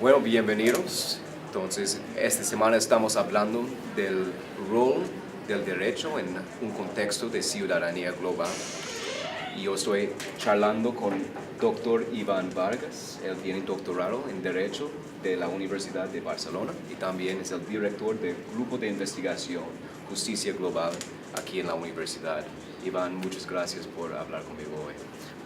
Bueno, bienvenidos. Entonces, esta semana estamos hablando del rol del derecho en un contexto de ciudadanía global. Y yo estoy charlando con Dr. Iván Vargas. Él tiene doctorado en Derecho de la Universidad de Barcelona y también es el director del Grupo de Investigación Justicia Global aquí en la universidad. Iván, muchas gracias por hablar conmigo hoy.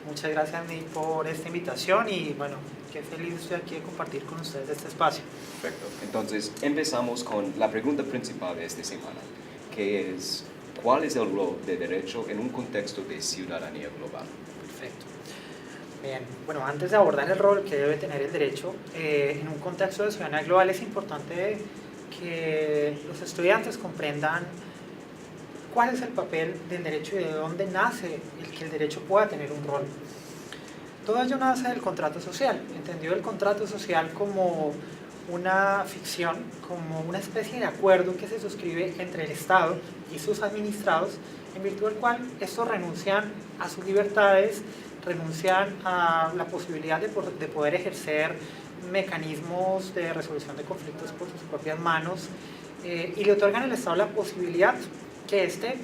Muchas gracias a mí por esta invitación y bueno, qué feliz estoy aquí de compartir con ustedes este espacio. Perfecto. Entonces empezamos con la pregunta principal de esta semana, que es ¿cuál es el rol de derecho en un contexto de ciudadanía global? Perfecto. Bien, bueno, antes de abordar el rol que debe tener el derecho, en un contexto de ciudadanía global es importante que los estudiantes comprendan cuál es el papel del derecho y de dónde nace el que el derecho pueda tener un rol. Todo ello nace del contrato social, entendido el contrato social como una ficción, como una especie de acuerdo que se suscribe entre el Estado y sus administrados, en virtud del cual estos renuncian a sus libertades, renuncian a la posibilidad de poder ejercer mecanismos de resolución de conflictos por sus propias manos y le otorgan al Estado la posibilidad que éste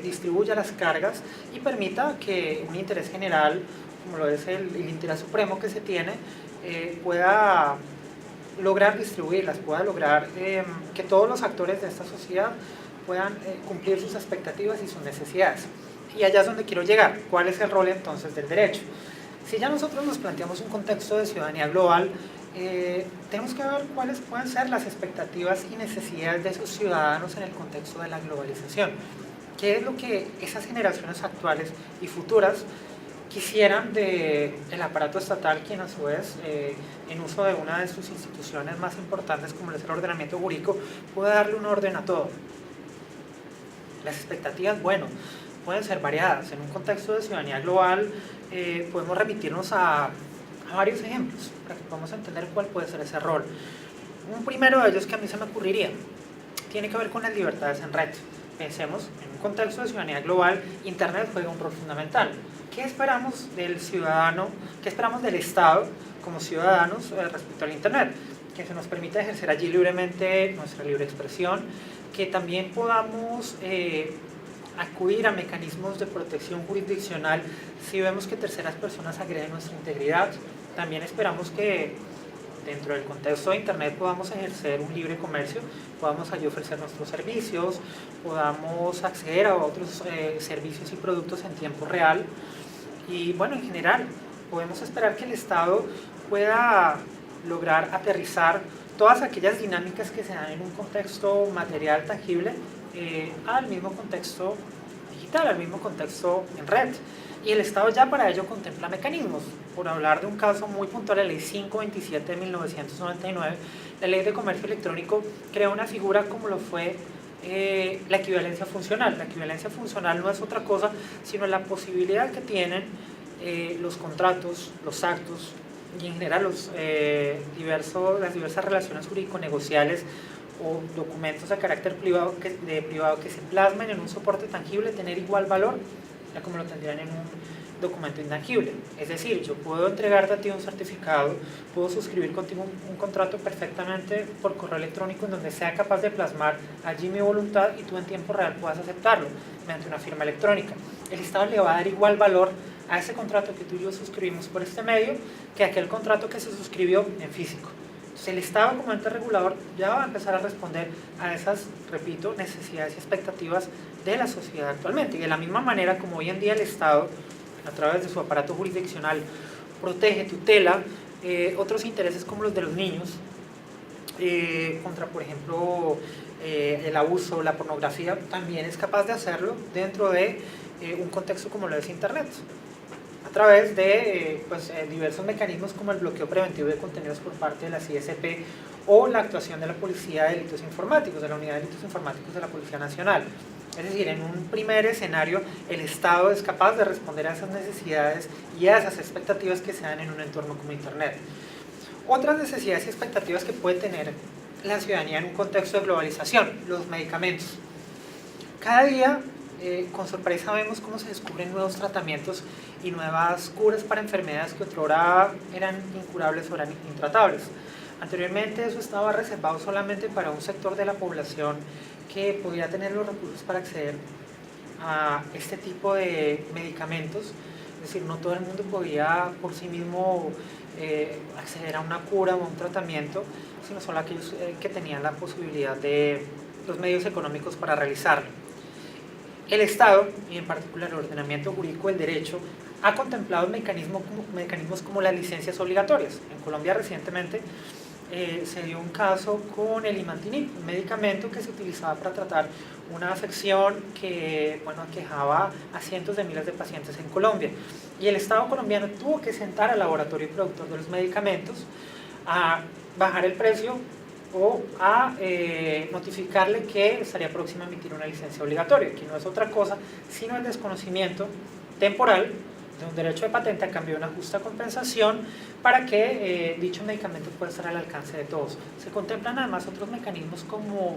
distribuya las cargas y permita que un interés general, como lo es el interés supremo que se tiene, pueda lograr distribuirlas, pueda lograr que todos los actores de esta sociedad puedan cumplir sus expectativas y sus necesidades. Y allá es donde quiero llegar. ¿Cuál es el rol entonces del derecho? Si ya nosotros nos planteamos un contexto de ciudadanía global, tenemos que ver cuáles pueden ser las expectativas y necesidades de esos ciudadanos en el contexto de la globalización. ¿Qué es lo que esas generaciones actuales y futuras quisieran del aparato estatal, quien a su vez, en uso de una de sus instituciones más importantes, como es el ordenamiento jurídico, puede darle un orden a todo? Las expectativas, bueno, pueden ser variadas. En un contexto de ciudadanía global podemos remitirnos a varios ejemplos para que podamos entender cuál puede ser ese rol. Un primero de ellos que a mí se me ocurriría tiene que ver con las libertades en red. Pensemos, en un contexto de ciudadanía global, Internet juega un rol fundamental. ¿Qué esperamos del ciudadano, qué esperamos del Estado como ciudadanos respecto al Internet? Que se nos permita ejercer allí libremente nuestra libre expresión, que también podamos acudir a mecanismos de protección jurisdiccional si vemos que terceras personas agreden nuestra integridad. También esperamos que dentro del contexto de Internet podamos ejercer un libre comercio, podamos allí ofrecer nuestros servicios, podamos acceder a otros servicios y productos en tiempo real. Y bueno, en general, podemos esperar que el Estado pueda lograr aterrizar todas aquellas dinámicas que se dan en un contexto material tangible al mismo contexto digital, al mismo contexto en red. Y el Estado ya para ello contempla mecanismos. Por hablar de un caso muy puntual, la Ley 527 de 1999, la Ley de Comercio Electrónico crea una figura como lo fue la equivalencia funcional. La equivalencia funcional no es otra cosa sino la posibilidad que tienen los contratos, los actos y en general las diversas relaciones jurídico-negociales o documentos de carácter privado que se plasmen en un soporte tangible tener igual valor a como lo tendrían en un documento intangible. Es decir, yo puedo entregarte a ti un certificado, puedo suscribir contigo un contrato perfectamente por correo electrónico en donde sea capaz de plasmar allí mi voluntad y tú en tiempo real puedas aceptarlo mediante una firma electrónica. El Estado le va a dar igual valor a ese contrato que tú y yo suscribimos por este medio que aquel contrato que se suscribió en físico. Entonces el Estado como ente regulador ya va a empezar a responder a esas, repito, necesidades y expectativas de la sociedad actualmente. Y de la misma manera como hoy en día el Estado, a través de su aparato jurisdiccional, protege, tutela otros intereses como los de los niños, contra, por ejemplo, el abuso, la pornografía, también es capaz de hacerlo dentro de un contexto como lo es Internet, a través de diversos mecanismos como el bloqueo preventivo de contenidos por parte de la CSP o la actuación de la Policía de Delitos Informáticos, de la Unidad de Delitos Informáticos de la Policía Nacional. Es decir, en un primer escenario, el Estado es capaz de responder a esas necesidades y a esas expectativas que se dan en un entorno como Internet. Otras necesidades y expectativas que puede tener la ciudadanía en un contexto de globalización, los medicamentos. Cada día con sorpresa vemos cómo se descubren nuevos tratamientos y nuevas curas para enfermedades que otrora eran incurables o eran intratables. Anteriormente eso estaba reservado solamente para un sector de la población que podía tener los recursos para acceder a este tipo de medicamentos, es decir, no todo el mundo podía por sí mismo acceder a una cura o a un tratamiento, sino solo aquellos que tenían la posibilidad de los medios económicos para realizarlo. El Estado, y en particular el ordenamiento jurídico del derecho, ha contemplado mecanismos como las licencias obligatorias. En Colombia recientemente se dio un caso con el imantinib, un medicamento que se utilizaba para tratar una afección que aquejaba a cientos de miles de pacientes en Colombia. Y el Estado colombiano tuvo que sentar al laboratorio y productor de los medicamentos a bajar el precio o a notificarle que estaría próximo a emitir una licencia obligatoria, que no es otra cosa sino el desconocimiento temporal de un derecho de patente a cambio de una justa compensación para que dicho medicamento pueda estar al alcance de todos. Se contemplan además otros mecanismos como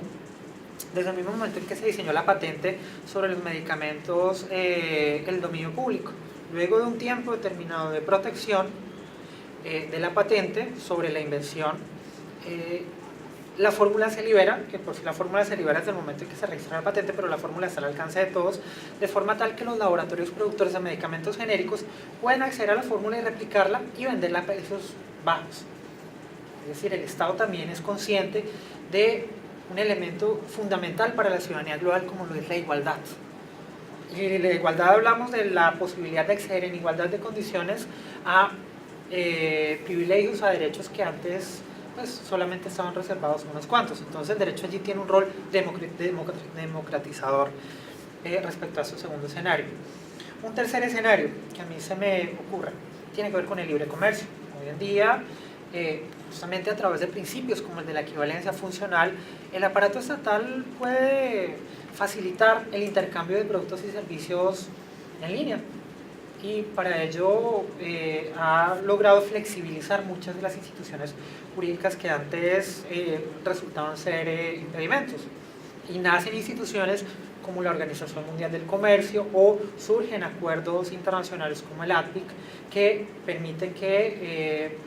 desde el mismo momento en que se diseñó la patente sobre los medicamentos, el dominio público. Luego de un tiempo determinado de protección de la patente sobre la invención, la fórmula se libera, que por si la fórmula se libera desde el momento en que se registra la patente, pero la fórmula está al alcance de todos, de forma tal que los laboratorios productores de medicamentos genéricos pueden acceder a la fórmula y replicarla y venderla a precios bajos. Es decir, el Estado también es consciente de un elemento fundamental para la ciudadanía global como lo es la igualdad. Y en la igualdad hablamos de la posibilidad de acceder en igualdad de condiciones a privilegios, a derechos que antes pues solamente estaban reservados a unos cuantos. Entonces el derecho allí tiene un rol democratizador respecto a su segundo escenario. Un tercer escenario que a mí se me ocurre tiene que ver con el libre comercio. Hoy en día, justamente a través de principios como el de la equivalencia funcional, el aparato estatal puede facilitar el intercambio de productos y servicios en línea. Y para ello ha logrado flexibilizar muchas de las instituciones jurídicas que antes resultaban ser impedimentos. Y nacen instituciones como la Organización Mundial del Comercio o surgen acuerdos internacionales como el ADPIC que permiten que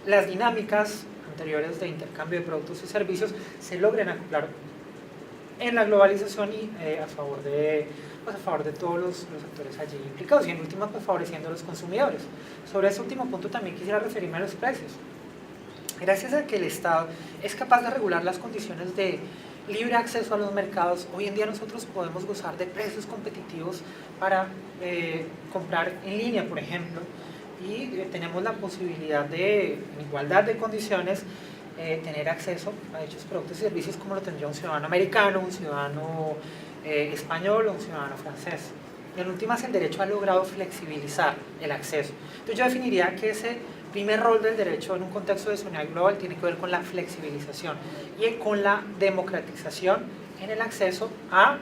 las dinámicas anteriores de intercambio de productos y servicios se logren acoplar en la globalización y a favor de todos los actores allí implicados y en última pues favoreciendo a los consumidores. Sobre ese último punto también quisiera referirme a los precios. Gracias a que el Estado es capaz de regular las condiciones de libre acceso a los mercados, hoy en día nosotros podemos gozar de precios competitivos para comprar en línea, por ejemplo, y tenemos la posibilidad de, en igualdad de condiciones, tener acceso a dichos productos y servicios como lo tendría un ciudadano americano, un ciudadano español o un ciudadano francés. En últimas, el derecho ha logrado flexibilizar el acceso. Entonces yo definiría que ese primer rol del derecho en un contexto de ciudadanía global tiene que ver con la flexibilización y con la democratización en el acceso a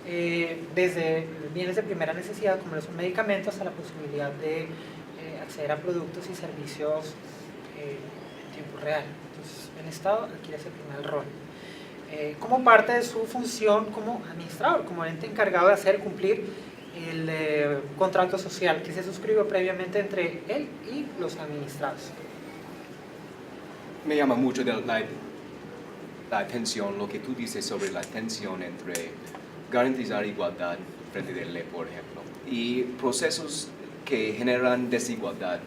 desde bienes de primera necesidad como los medicamentos hasta la posibilidad de acceder a productos y servicios en tiempo real. Entonces el Estado adquiere ese primer rol. Como parte de su función como administrador, como ente encargado de hacer cumplir el contrato social que se suscribió previamente entre él y los administrados. Me llama mucho la atención lo que tú dices sobre la tensión entre garantizar igualdad frente a la ley, por ejemplo, y procesos que generan desigualdad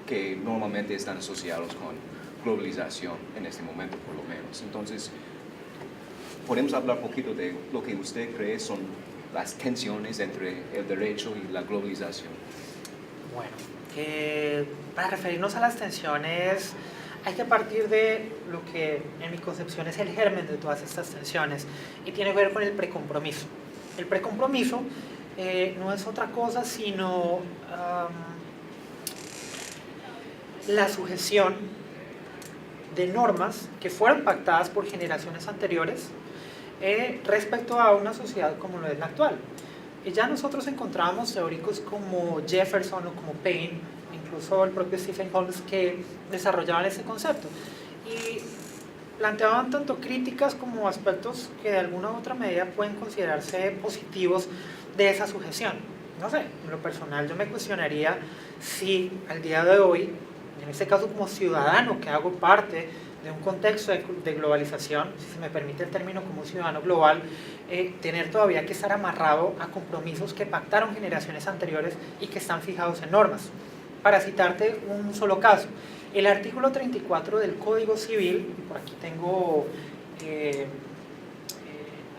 que normalmente están asociados con globalización en este momento por lo menos. Entonces, podemos hablar un poquito de lo que usted cree son las tensiones entre el derecho y la globalización. Bueno, para referirnos a las tensiones hay que partir de lo que en mi concepción es el germen de todas estas tensiones y tiene que ver con el precompromiso. El precompromiso no es otra cosa sino la sujeción de normas que fueron pactadas por generaciones anteriores respecto a una sociedad como lo es la actual. Y ya nosotros encontrábamos teóricos como Jefferson o como Paine, incluso el propio Stephen Holmes, que desarrollaban ese concepto. Y planteaban tanto críticas como aspectos que de alguna u otra medida pueden considerarse positivos de esa sujeción. No sé, en lo personal yo me cuestionaría si al día de hoy, en este caso como ciudadano que hago parte de un contexto de globalización, si se me permite el término como ciudadano global, tener todavía que estar amarrado a compromisos que pactaron generaciones anteriores y que están fijados en normas. Para citarte un solo caso, el artículo 34 del Código Civil, y por aquí tengo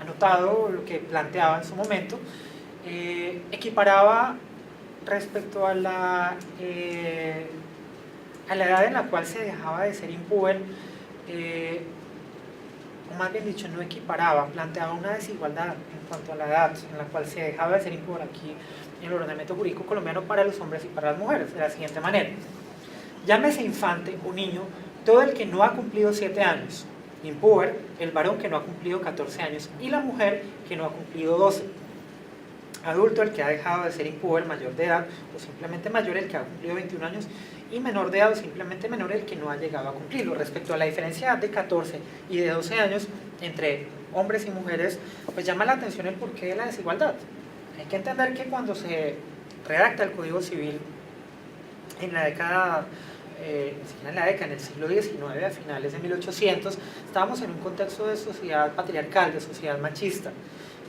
anotado lo que planteaba en su momento, equiparaba respecto a la edad en la cual se dejaba de ser impúber, o más bien dicho, no equiparaba, planteaba una desigualdad en cuanto a la edad en la cual se dejaba de ser impúber aquí en el ordenamiento jurídico colombiano para los hombres y para las mujeres, de la siguiente manera: llámese infante o niño todo el que no ha cumplido 7 años, impúber el varón que no ha cumplido 14 años y la mujer que no ha cumplido 12, adulto el que ha dejado de ser impúber, mayor de edad, o simplemente mayor el que ha cumplido 21 años, y menor de edad o simplemente menor el que no ha llegado a cumplirlo. Respecto a la diferencia de 14 y de 12 años entre hombres y mujeres, pues llama la atención el porqué de la desigualdad. Hay que entender que cuando se redacta el Código Civil en la década, en el siglo XIX, a finales de 1800, estábamos en un contexto de sociedad patriarcal, de sociedad machista,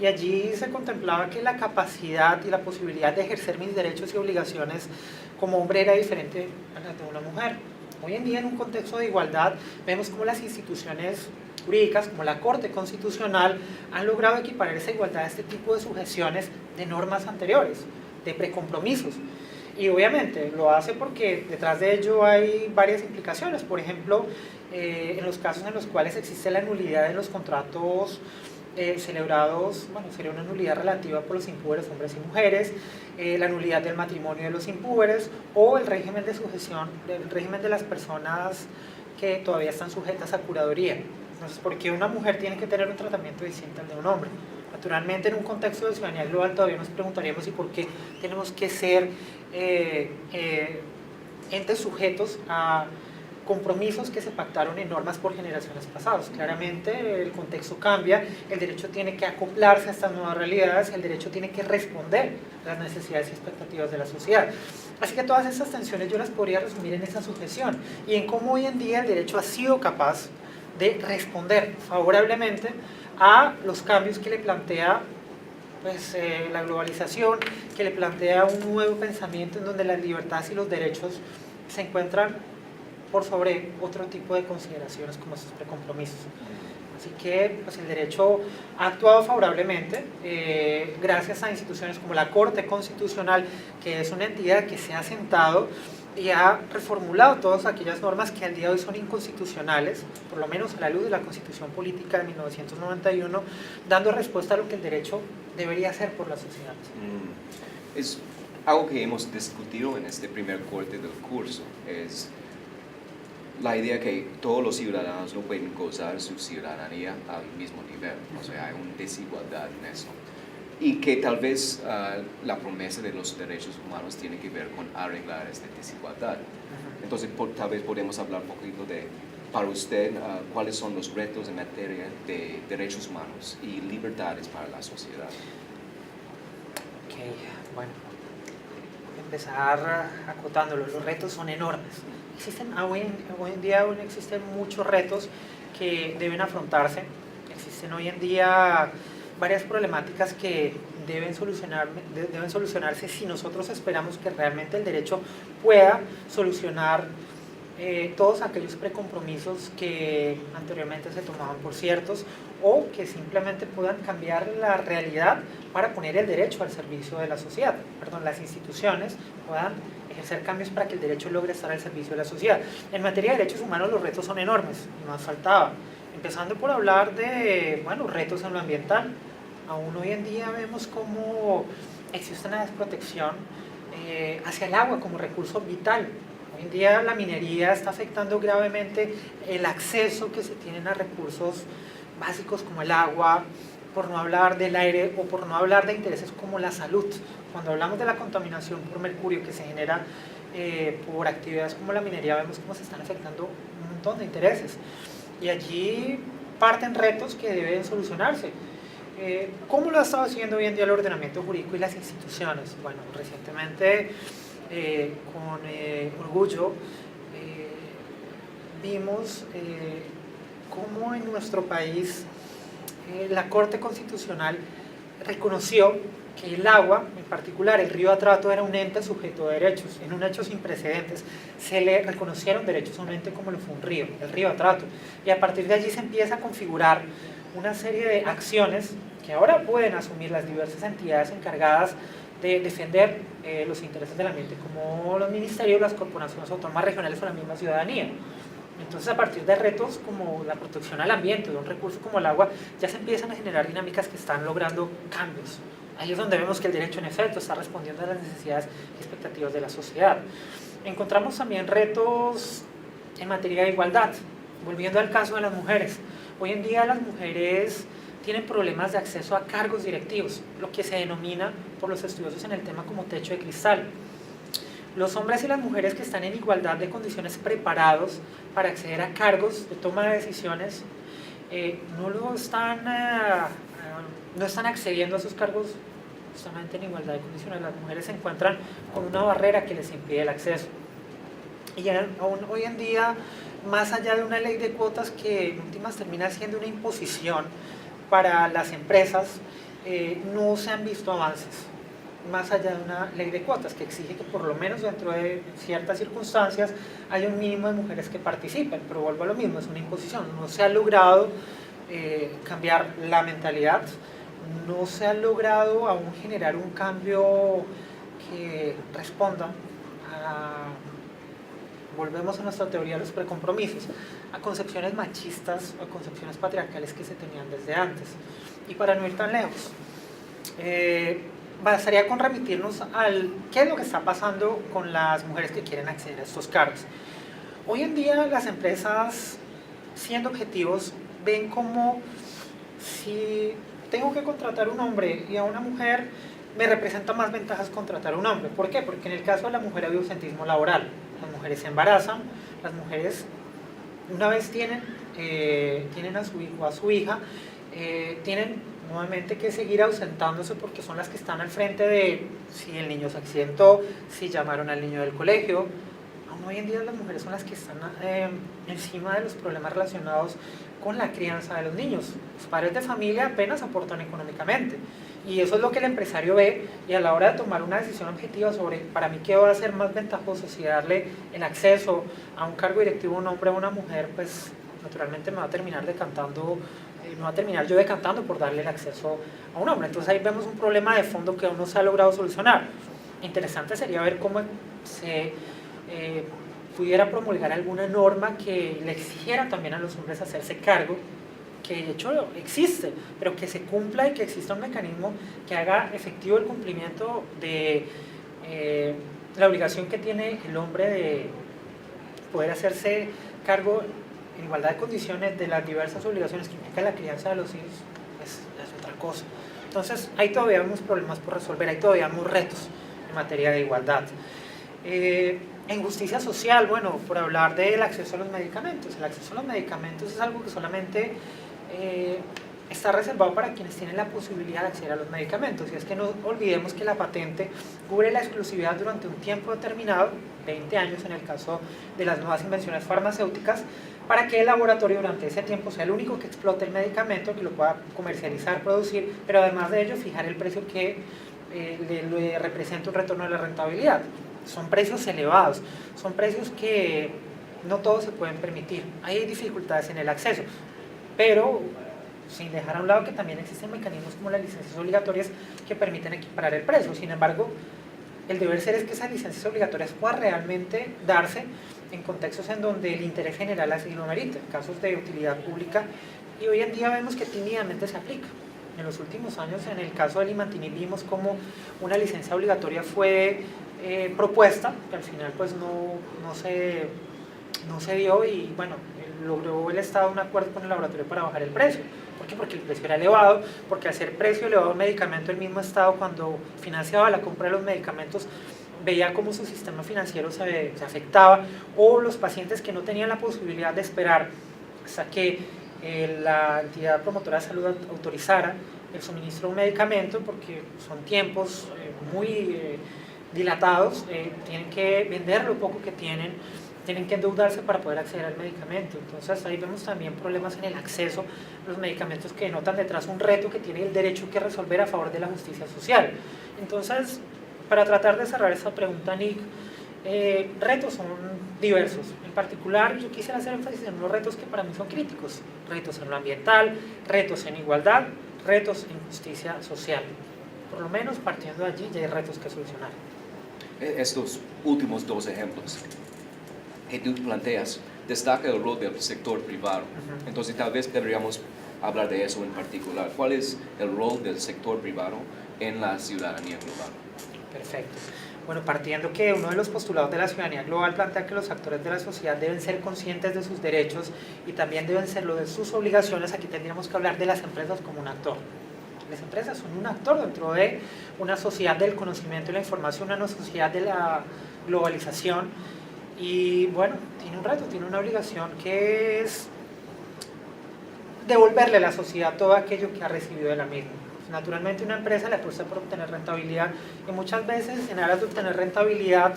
y allí se contemplaba que la capacidad y la posibilidad de ejercer mis derechos y obligaciones como hombre era diferente a la de una mujer. Hoy en día, en un contexto de igualdad, vemos cómo las instituciones jurídicas, como la Corte Constitucional, han logrado equiparar esa igualdad a este tipo de sujeciones de normas anteriores, de precompromisos. Y obviamente lo hace porque detrás de ello hay varias implicaciones. Por ejemplo, en los casos en los cuales existe la nulidad de los contratos celebrados, bueno, sería una nulidad relativa por los impúberes hombres y mujeres, la nulidad del matrimonio de los impúberes, o el régimen de sujeción, el régimen de las personas que todavía están sujetas a curaduría. Entonces, ¿por qué una mujer tiene que tener un tratamiento distinto al de un hombre? Naturalmente, en un contexto de ciudadanía global todavía nos preguntaríamos ¿y por qué tenemos que ser entes sujetos a compromisos que se pactaron en normas por generaciones pasadas? Claramente el contexto cambia, el derecho tiene que acoplarse a estas nuevas realidades, el derecho tiene que responder a las necesidades y expectativas de la sociedad. Así que todas estas tensiones yo las podría resumir en esa sujeción y en cómo hoy en día el derecho ha sido capaz de responder favorablemente a los cambios que le plantea pues, la globalización, que le plantea un nuevo pensamiento en donde las libertades y los derechos se encuentran por sobre otro tipo de consideraciones como estos precompromisos. Así que pues, el derecho ha actuado favorablemente gracias a instituciones como la Corte Constitucional, que es una entidad que se ha sentado y ha reformulado todas aquellas normas que al día de hoy son inconstitucionales, por lo menos a la luz de la Constitución Política de 1991, dando respuesta a lo que el derecho debería hacer por la sociedad. Es algo que hemos discutido en este primer corte del curso, es la idea que todos los ciudadanos no pueden gozar su ciudadanía al mismo nivel, o sea, hay una desigualdad en eso. Y que tal vez la promesa de los derechos humanos tiene que ver con arreglar esta desigualdad. Entonces, tal vez podemos hablar un poquito de, para usted, cuáles son los retos en materia de derechos humanos y libertades para la sociedad. Ok, bueno, empezar acotándolo, los retos son enormes. Hoy en día aún existen muchos retos que deben afrontarse. Existen hoy en día varias problemáticas que deben solucionarse si nosotros esperamos que realmente el derecho pueda solucionar todos aquellos precompromisos que anteriormente se tomaban por ciertos o que simplemente puedan cambiar la realidad para poner el derecho al servicio de la sociedad. Las instituciones puedan ejercer cambios para que el derecho logre estar al servicio de la sociedad. En materia de derechos humanos los retos son enormes, nos faltaba. Empezando por hablar de retos en lo ambiental. Aún hoy en día vemos cómo existe una desprotección hacia el agua como recurso vital. Hoy en día la minería está afectando gravemente el acceso que se tienen a recursos básicos como el agua, por no hablar del aire o por no hablar de intereses como la salud. Cuando hablamos de la contaminación por mercurio que se genera por actividades como la minería, vemos cómo se están afectando un montón de intereses. y allí parten retos que deben solucionarse. ¿Cómo lo ha estado haciendo hoy en día el ordenamiento jurídico y las instituciones? Bueno, recientemente, con orgullo, vimos cómo en nuestro país la Corte Constitucional reconoció que el agua, en particular el río Atrato, era un ente sujeto de derechos. En un hecho sin precedentes se le reconocieron derechos a un ente como lo fue un río, el río Atrato. Y a partir de allí se empieza a configurar una serie de acciones que ahora pueden asumir las diversas entidades encargadas de defender los intereses del ambiente, como los ministerios, las corporaciones autónomas regionales o la misma ciudadanía. Entonces, a partir de retos como la protección al ambiente, de un recurso como el agua, ya se empiezan a generar dinámicas que están logrando cambios. Ahí es donde vemos que el derecho, en efecto, está respondiendo a las necesidades y expectativas de la sociedad. Encontramos también retos en materia de igualdad. Volviendo al caso de las mujeres. Hoy en día las mujeres tienen problemas de acceso a cargos directivos, lo que se denomina por los estudiosos en el tema como techo de cristal. Los hombres y las mujeres que están en igualdad de condiciones preparados para acceder a cargos de toma de decisiones no están accediendo a esos cargos justamente en igualdad de condiciones. Las mujeres se encuentran con una barrera que les impide el acceso. Y aún hoy en día, más allá de una ley de cuotas que en últimas termina siendo una imposición para las empresas, no se han visto avances más allá de una ley de cuotas que exige que por lo menos dentro de ciertas circunstancias haya un mínimo de mujeres que participen, pero vuelvo a lo mismo, es una imposición. No se ha logrado cambiar la mentalidad, no se ha logrado aún generar un cambio que responda a, volvemos a nuestra teoría de los precompromisos, a concepciones machistas o a concepciones patriarcales que se tenían desde antes. Y para no ir tan lejos, bastaría con remitirnos al qué es lo que está pasando con las mujeres que quieren acceder a estos cargos. Hoy en día las empresas, siendo objetivos, ven como si tengo que contratar un hombre y a una mujer, me representa más ventajas contratar a un hombre. ¿Por qué? Porque en el caso de la mujer hay ausentismo laboral. Las mujeres se embarazan, las mujeres una vez tienen a su hijo o a su hija, tienen nuevamente que seguir ausentándose porque son las que están al frente de si el niño se accidentó, si llamaron al niño del colegio. Aún hoy en día las mujeres son las que están encima de los problemas relacionados con la crianza de los niños. Los padres de familia apenas aportan económicamente y eso es lo que el empresario ve, y a la hora de tomar una decisión objetiva sobre para mí qué va a ser más ventajoso, si darle el acceso a un cargo directivo a un hombre o a una mujer, pues naturalmente me va a terminar yo decantando por darle el acceso a un hombre. Entonces ahí vemos un problema de fondo que aún no se ha logrado solucionar. Interesante sería ver cómo se pudiera promulgar alguna norma que le exigiera también a los hombres hacerse cargo, que de hecho existe, pero que se cumpla y que exista un mecanismo que haga efectivo el cumplimiento de la obligación que tiene el hombre de poder hacerse cargo en igualdad de condiciones de las diversas obligaciones que implica la crianza de los hijos. Es otra cosa. Entonces hay todavía unos problemas por resolver, hay todavía unos retos en materia de igualdad. En justicia social, bueno, por hablar del acceso a los medicamentos. El acceso a los medicamentos es algo que solamente está reservado para quienes tienen la posibilidad de acceder a los medicamentos. Y es que no olvidemos que la patente cubre la exclusividad durante un tiempo determinado, 20 años en el caso de las nuevas invenciones farmacéuticas, para que el laboratorio durante ese tiempo sea el único que explote el medicamento, que lo pueda comercializar, producir, pero además de ello fijar el precio que le representa un retorno de la rentabilidad. Son precios elevados, son precios que no todos se pueden permitir. Hay dificultades en el acceso, pero sin dejar a un lado que también existen mecanismos como las licencias obligatorias que permiten equiparar el precio. Sin embargo, el deber ser es que esas licencias obligatorias puedan realmente darse en contextos en donde el interés general así lo merita, en casos de utilidad pública, y hoy en día vemos que tímidamente se aplica. En los últimos años, en el caso del Imantinib, vimos como una licencia obligatoria fue propuesta, que al final pues no se dio, y bueno, logró el Estado un acuerdo con el laboratorio para bajar el precio. ¿Por qué? Porque el precio era elevado, porque al ser precio elevado el medicamento, el mismo Estado cuando financiaba la compra de los medicamentos veía cómo su sistema financiero se afectaba, o los pacientes que no tenían la posibilidad de esperar hasta que la entidad promotora de salud autorizara el suministro de un medicamento, porque son tiempos muy dilatados, tienen que vender lo poco que tienen que endeudarse para poder acceder al medicamento. Entonces ahí vemos también problemas en el acceso a los medicamentos que denotan detrás un reto que tiene el derecho que resolver a favor de la justicia social. Entonces, para tratar de cerrar esta pregunta, Nick, retos son diversos. En particular, yo quisiera hacer énfasis en unos retos que para mí son críticos: retos en lo ambiental, retos en igualdad, retos en justicia social. Por lo menos partiendo de allí ya hay retos que solucionar. Estos últimos dos ejemplos que tú planteas destaca el rol del sector privado. Entonces tal vez deberíamos hablar de eso en particular. ¿Cuál es el rol del sector privado en la ciudadanía global? Perfecto. Bueno, partiendo que uno de los postulados de la ciudadanía global plantea que los actores de la sociedad deben ser conscientes de sus derechos y también deben serlo de sus obligaciones, aquí tendríamos que hablar de las empresas como un actor. Las empresas son un actor dentro de una sociedad del conocimiento y la información, una sociedad de la globalización, y bueno, tiene un reto, tiene una obligación, que es devolverle a la sociedad todo aquello que ha recibido de la misma. Naturalmente una empresa le apuesta por obtener rentabilidad, y muchas veces en aras de obtener rentabilidad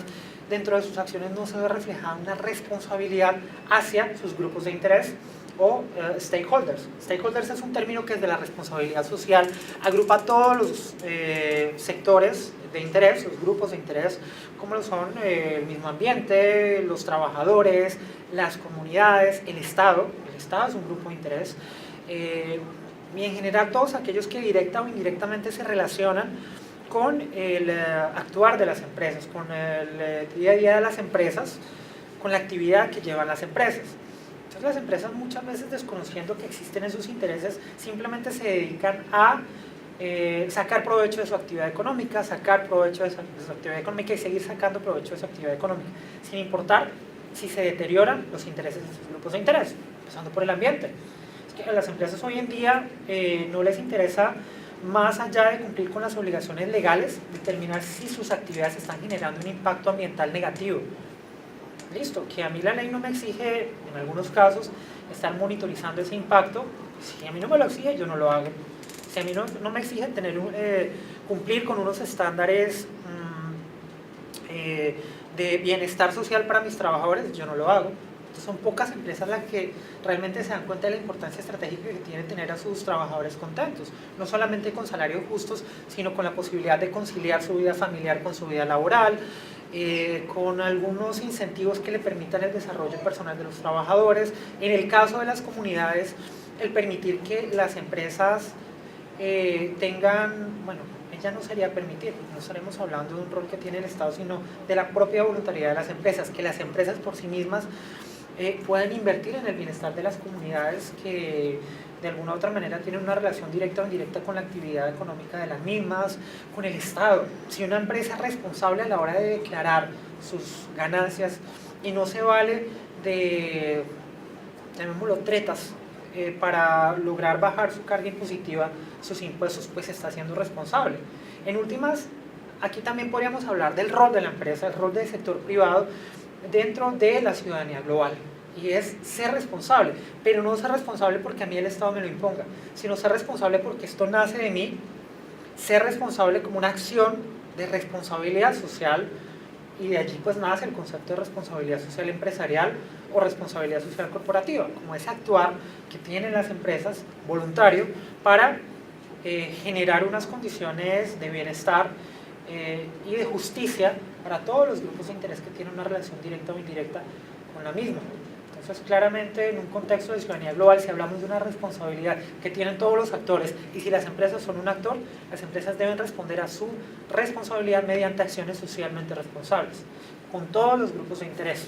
dentro de sus acciones no se ve reflejada una responsabilidad hacia sus grupos de interés o stakeholders. Stakeholders es un término que es de la responsabilidad social, agrupa todos los sectores de interés, los grupos de interés, como lo son el mismo ambiente, los trabajadores, las comunidades, el Estado. El Estado es un grupo de interés, y en general todos aquellos que directa o indirectamente se relacionan con el actuar de las empresas, con el día a día de las empresas, con la actividad que llevan las empresas. Entonces las empresas, muchas veces desconociendo que existen esos intereses, simplemente se dedican a sacar provecho de su actividad económica, sacar provecho de su actividad económica y seguir sacando provecho de su actividad económica, sin importar si se deterioran los intereses de sus grupos de interés, empezando por el ambiente. Es que a las empresas hoy en día no les interesa, más allá de cumplir con las obligaciones legales, determinar si sus actividades están generando un impacto ambiental negativo. Listo, que a mí la ley no me exige, en algunos casos, estar monitorizando ese impacto. Si a mí no me lo exige, yo no lo hago. Si a mí no me exige cumplir con unos estándares de bienestar social para mis trabajadores, yo no lo hago. Entonces son pocas empresas las que realmente se dan cuenta de la importancia estratégica que tiene tener a sus trabajadores contentos, no solamente con salarios justos, sino con la posibilidad de conciliar su vida familiar con su vida laboral, con algunos incentivos que le permitan el desarrollo personal de los trabajadores. En el caso de las comunidades, el permitir que las empresas tengan, bueno, ya no sería permitir, no estaremos hablando de un rol que tiene el Estado, sino de la propia voluntariedad de las empresas, que las empresas por sí mismas puedan invertir en el bienestar de las comunidades que de alguna u otra manera tienen una relación directa o indirecta con la actividad económica de las mismas, con el Estado. Si una empresa es responsable a la hora de declarar sus ganancias y no se vale de, llamémoslo, tretas para lograr bajar su carga impositiva, sus impuestos, pues está siendo responsable. En últimas, aquí también podríamos hablar del rol de la empresa, el rol del sector privado dentro de la ciudadanía global, y es ser responsable, pero no ser responsable porque a mí el Estado me lo imponga, sino ser responsable porque esto nace de mí, ser responsable como una acción de responsabilidad social, y de allí pues nace el concepto de responsabilidad social empresarial o responsabilidad social corporativa, como ese actuar que tienen las empresas voluntario para generar unas condiciones de bienestar y de justicia para todos los grupos de interés que tienen una relación directa o indirecta con la misma. Entonces, claramente, en un contexto de ciudadanía global, si hablamos de una responsabilidad que tienen todos los actores, y si las empresas son un actor, las empresas deben responder a su responsabilidad mediante acciones socialmente responsables, con todos los grupos de interés.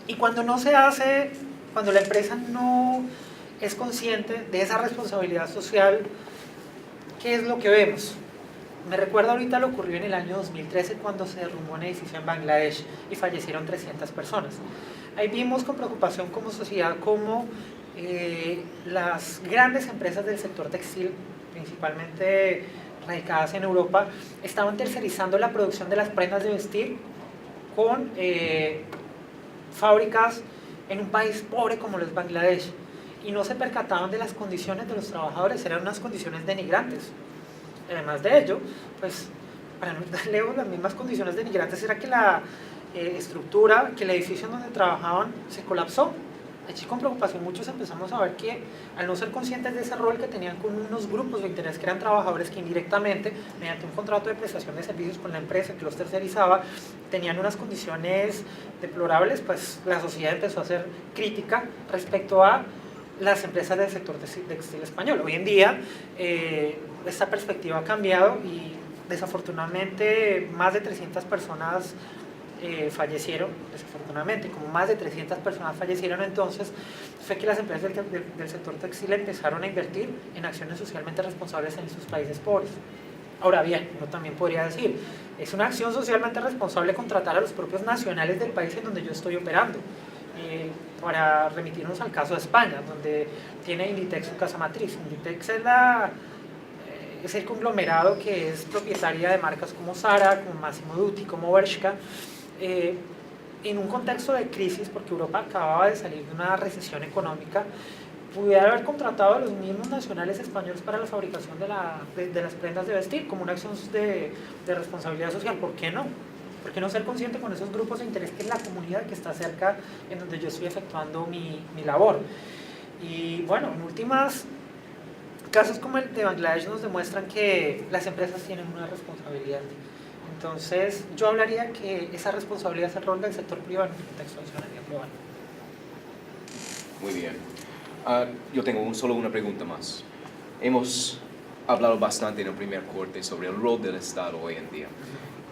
Y cuando no se hace, cuando la empresa no es consciente de esa responsabilidad social, ¿qué es lo que vemos? Me recuerda ahorita lo ocurrió en el año 2013 cuando se derrumbó un edificio en Bangladesh y fallecieron 300 personas. Ahí vimos con preocupación como sociedad cómo las grandes empresas del sector textil, principalmente radicadas en Europa, estaban tercerizando la producción de las prendas de vestir con fábricas en un país pobre como lo es Bangladesh, y no se percataban de las condiciones de los trabajadores, eran unas condiciones denigrantes. Además de ello, pues para no dar lejos, las mismas condiciones denigrantes era que la estructura, que el edificio en donde trabajaban se colapsó. Allí con preocupación muchos empezamos a ver que al no ser conscientes de ese rol que tenían con unos grupos de interés que eran trabajadores que indirectamente, mediante un contrato de prestación de servicios con la empresa que los tercerizaba, tenían unas condiciones deplorables, pues la sociedad empezó a ser crítica respecto a las empresas del sector textil español. Hoy en día esta perspectiva ha cambiado y desafortunadamente más de 300 personas fallecieron, desafortunadamente, como más de 300 personas fallecieron, entonces fue que las empresas del sector textil empezaron a invertir en acciones socialmente responsables en sus países pobres. Ahora bien, uno también podría decir, es una acción socialmente responsable contratar a los propios nacionales del país en donde yo estoy operando. Para remitirnos al caso de España, donde tiene Inditex su casa matriz. Inditex es el conglomerado que es propietaria de marcas como Zara, como Massimo Dutti, como Bershka, en un contexto de crisis, porque Europa acababa de salir de una recesión económica, pudiera haber contratado a los mismos nacionales españoles para la fabricación de las prendas de vestir, como una acción de responsabilidad social. ¿Por qué no? ¿Por qué no ser consciente con esos grupos de interés que es la comunidad que está cerca en donde yo estoy efectuando mi labor? Y bueno, en últimas, casos como el de Bangladesh nos demuestran que las empresas tienen una responsabilidad. Entonces, yo hablaría que esa responsabilidad es el rol del sector privado en el contexto de ciudadanía global. Muy bien. Yo tengo solo una pregunta más. Hemos hablado bastante en el primer corte sobre el rol del Estado hoy en día.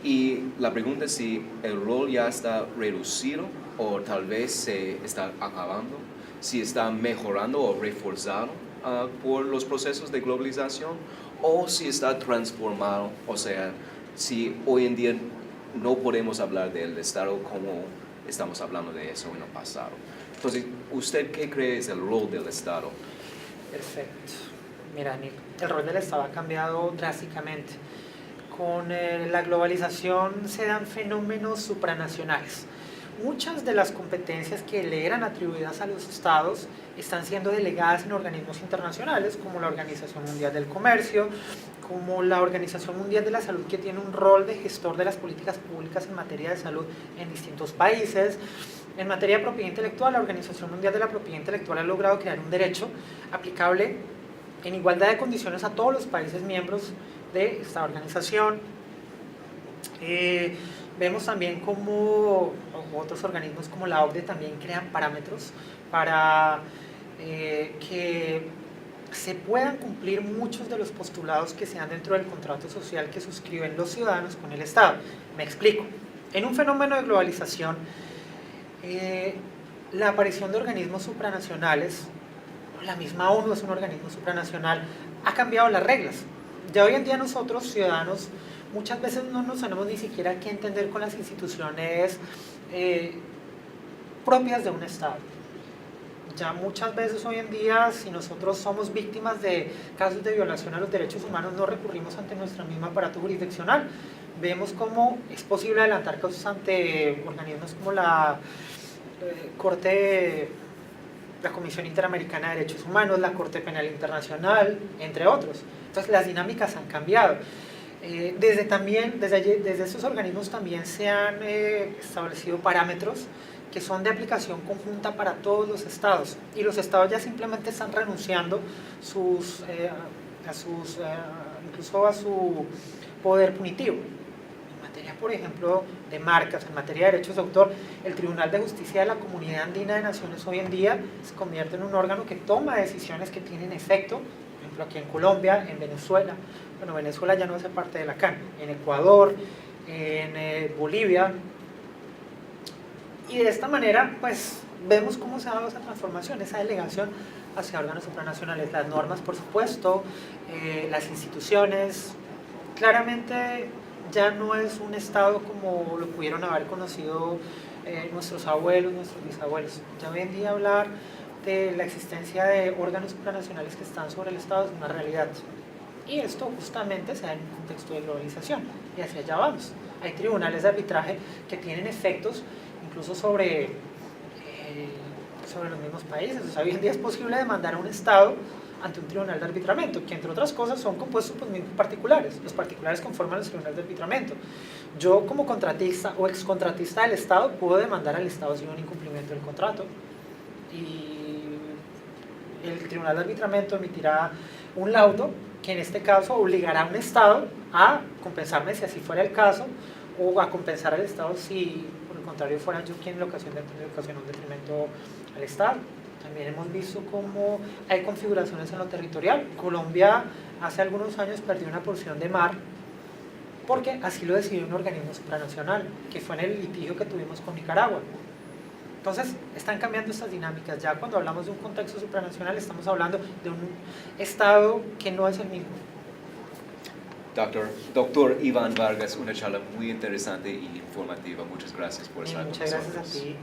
Y la pregunta es si el rol ya está reducido o tal vez se está acabando, si está mejorando o reforzado por los procesos de globalización o si está transformado, o sea, si hoy en día no podemos hablar del Estado como estamos hablando de eso en el pasado. Entonces, ¿usted qué cree es el rol del Estado? Perfecto. Mira, Nick, el rol del Estado ha cambiado drásticamente. Con la globalización se dan fenómenos supranacionales. Muchas de las competencias que le eran atribuidas a los estados están siendo delegadas en organismos internacionales como la Organización Mundial del Comercio, como la Organización Mundial de la Salud, que tiene un rol de gestor de las políticas públicas en materia de salud en distintos países. En materia de propiedad intelectual, la Organización Mundial de la Propiedad Intelectual ha logrado crear un derecho aplicable en igualdad de condiciones a todos los países miembros de esta organización. Vemos también como otros organismos como la OCDE también crean parámetros para que se puedan cumplir muchos de los postulados que se dan dentro del contrato social que suscriben los ciudadanos con el Estado. Me explico. En un fenómeno de globalización, la aparición de organismos supranacionales, la misma ONU es un organismo supranacional, ha cambiado las reglas. Ya hoy en día nosotros, ciudadanos, muchas veces no nos tenemos ni siquiera que entender con las instituciones propias de un Estado. Ya muchas veces hoy en día, si nosotros somos víctimas de casos de violación a los derechos humanos, no recurrimos ante nuestro mismo aparato jurisdiccional. Vemos cómo es posible adelantar casos ante organismos como la la Comisión Interamericana de Derechos Humanos, la Corte Penal Internacional, entre otros. Entonces las dinámicas han cambiado. Desde estos organismos también se han establecido parámetros que son de aplicación conjunta para todos los estados, y los estados ya simplemente están renunciando incluso a su poder punitivo. En materia, por ejemplo, de marcas, en materia de derechos de autor, el Tribunal de Justicia de la Comunidad Andina de Naciones hoy en día se convierte en un órgano que toma decisiones que tienen efecto, por ejemplo aquí en Colombia, en Venezuela. Bueno, Venezuela ya no hace parte de la CAN, en Ecuador, en Bolivia. Y de esta manera, pues, vemos cómo se ha dado esa transformación, esa delegación hacia órganos supranacionales. Las normas, por supuesto, las instituciones, claramente ya no es un Estado como lo pudieron haber conocido nuestros abuelos, nuestros bisabuelos. Ya hoy en día hablar de la existencia de órganos supranacionales que están sobre el Estado es una realidad. Y esto justamente se da en un contexto de globalización, y hacia allá vamos. Hay tribunales de arbitraje que tienen efectos incluso sobre sobre los mismos países. O sea, hoy en día es posible demandar a un Estado ante un tribunal de arbitramiento, que entre otras cosas son compuestos por mismos particulares. Los particulares conforman los tribunales de arbitramiento. Yo, como contratista o excontratista del Estado, puedo demandar al Estado si hay un incumplimiento del contrato, y el tribunal de arbitramiento emitirá un laudo que en este caso obligará a un Estado a compensarme si así fuera el caso, o a compensar al Estado si por el contrario fuera yo quien le ocasionó un detrimento al Estado. También hemos visto cómo hay configuraciones en lo territorial. Colombia hace algunos años perdió una porción de mar porque así lo decidió un organismo supranacional, que fue en el litigio que tuvimos con Nicaragua. Entonces, están cambiando estas dinámicas. Ya cuando hablamos de un contexto supranacional, estamos hablando de un Estado que no es el mismo. Doctor Iván Vargas, una charla muy interesante y informativa. Muchas gracias por estar con nosotros. Muchas gracias a ti.